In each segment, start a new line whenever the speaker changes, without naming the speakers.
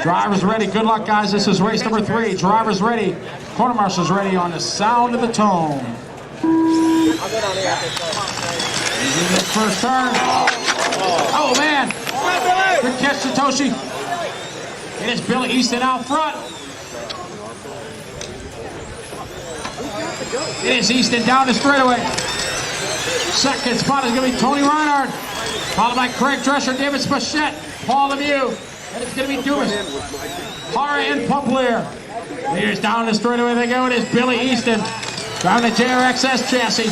Drivers ready. Good luck, guys. This is race number 3. Drivers ready. Corner marshals ready on the sound of the tone. He's in this first turn. Oh, man. Good catch, Satoshi. It is Billy Easton out front. It is Easton down the straightaway. Second spot is going to be Tony Reinhardt, followed by Craig Drescher, David Spachette, Paul Lemieux, and it's going to be Dumas, Hara, and Pumplier. Leaders down the straightaway they go. It is Billy Easton driving the JRXS chassis.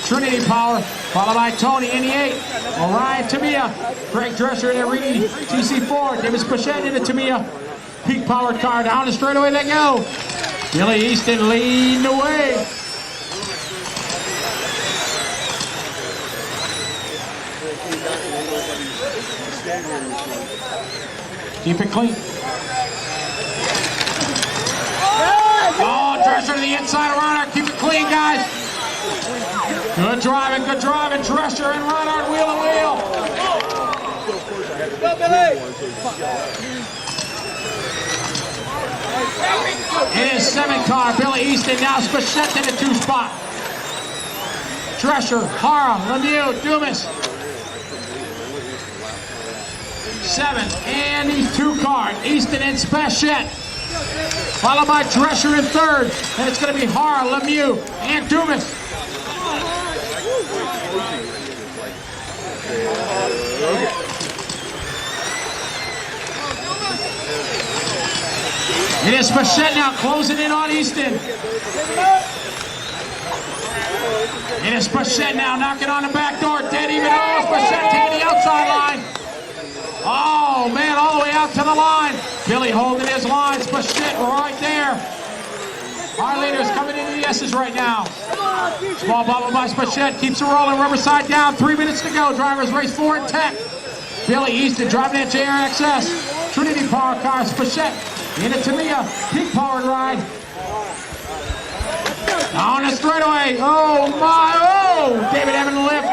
Trinity Power, followed by Tony in the 8. Orion Tamiya, Craig Drescher in the Reedy TC4, David Spachette in the Tamiya. Peak powered car down the straightaway they go. Billy Easton leading the way. Keep it clean. Oh, Drescher to the inside of Reinhardt. Keep it clean, guys. Good driving, good driving. Drescher and Reinhardt wheel to wheel. Go, Billy. It is 7 car. Billy Easton now Spachette in the 2 spot. Drescher, Hara, Lemieux, Dumas. 7 and these 2 cars. Easton and Spachette. Followed by Drescher in 3rd. And it's going to be Hara, Lemieux, and Dumas. It is Spachette now closing in on Easton. It is Spachette now knocking on the back door. Dead even. Oh, Spachette taking the outside line. Oh, man, all the way out to the line. Billy holding his line. Spachette right there. Our leaders coming into the S's right now. Small bubble by Spachette. Keeps it rolling. Rubber side down. 3 minutes to go. Drivers race 4 and 10. Billy Easton driving that JRXS. Trinity Power car. Spachette in a Tamiya. Peak powered ride. On the straightaway. Oh, my. Oh, David having the lift.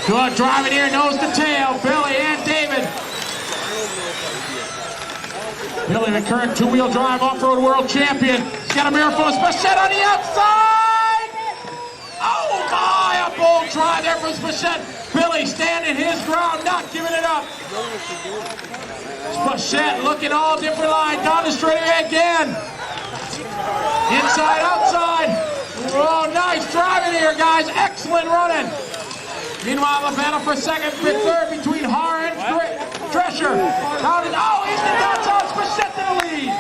Good driving here, nose to tail. Billy and David. Billy, the current 2-wheel drive off-road world champion. He's got a mirror full of Spachette on the outside. Oh my, a bold drive there from Spachette. Billy standing his ground, not giving it up. Spachette looking all different line, down the straightaway again. Inside, outside. Oh, nice driving here, guys. Excellent running. Meanwhile, the battle for second and third between Hara and Drescher. Oh, Easton down south. Spachette to the lead.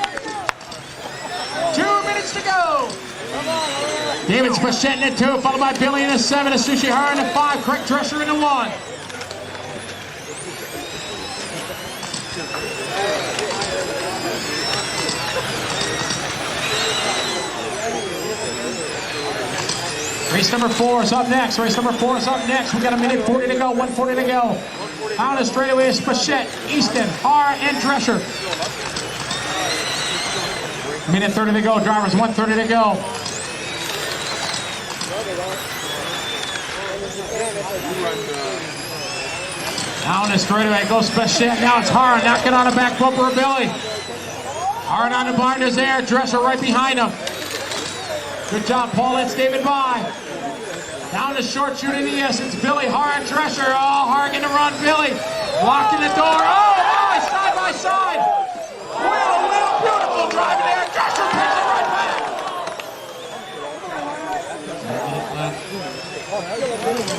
2 minutes to go. David Spachette in the 2, followed by Billy in the 7, Asushi Hara in the 5, Craig Drescher in the 1. Race number 4 is up next. Race number 4 is up next. We got a minute 40 to go, 140 to go. Out of straightaway is Spachette, Easton, Hara, and Drescher. Minute 30 to go. Drivers 130 to go. Down the straightaway goes Spachette. Now it's Hara knocking on the back bumper of Billy. Hara on the binders there. Drescher right behind him. Good job, Paul. Let's David by. Down the short shoot in the S. It's Billy, Hara, and Drescher. Oh, Hara getting to run. Billy locking the door. Oh, my, side by side. Wheel, beautiful driving there. Drescher picks it right back.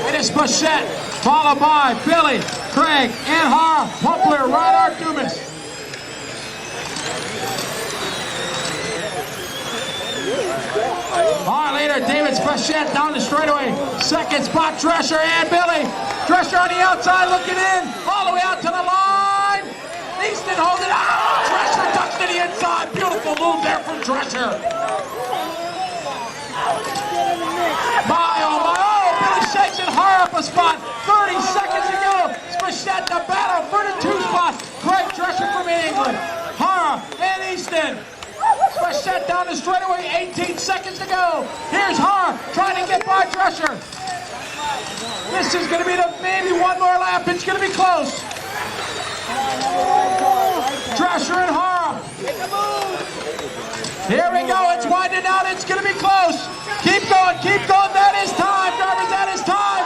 It is Spachette, followed by Billy, Craig, and Hara. Pumplier, Reinhardt, Dumas. All right, later, David Spachette down the straightaway. Second spot, Drescher and Billy. Drescher on the outside looking in. All the way out to the line. Easton holding out. Drescher tucks to the inside. Beautiful move there from Drescher. My, oh, my, oh, Billy shakes it. Hara up a spot. 30 seconds to go. Spachette the battle for the 2 spots. Craig Drescher from England. Hara and Easton. Spachette down the straightaway, 18 seconds to go. Here's Hara trying to get by Drescher. This is going to be maybe one more lap. It's going to be close. Drescher and Hara. Here we go. It's winding out. It's going to be close. Keep going. Keep going. That is time. Drivers, that is time.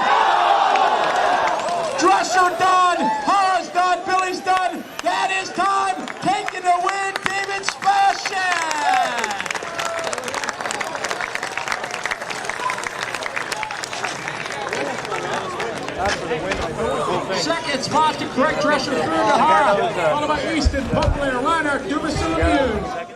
Drescher done. Hara's done. Billy's done. That is time. Taking the win, David Spashet. Second spot to Craig Drescher through to Hara, followed by Easton, Buckler, Reinhardt, Dumas, and Lemieux.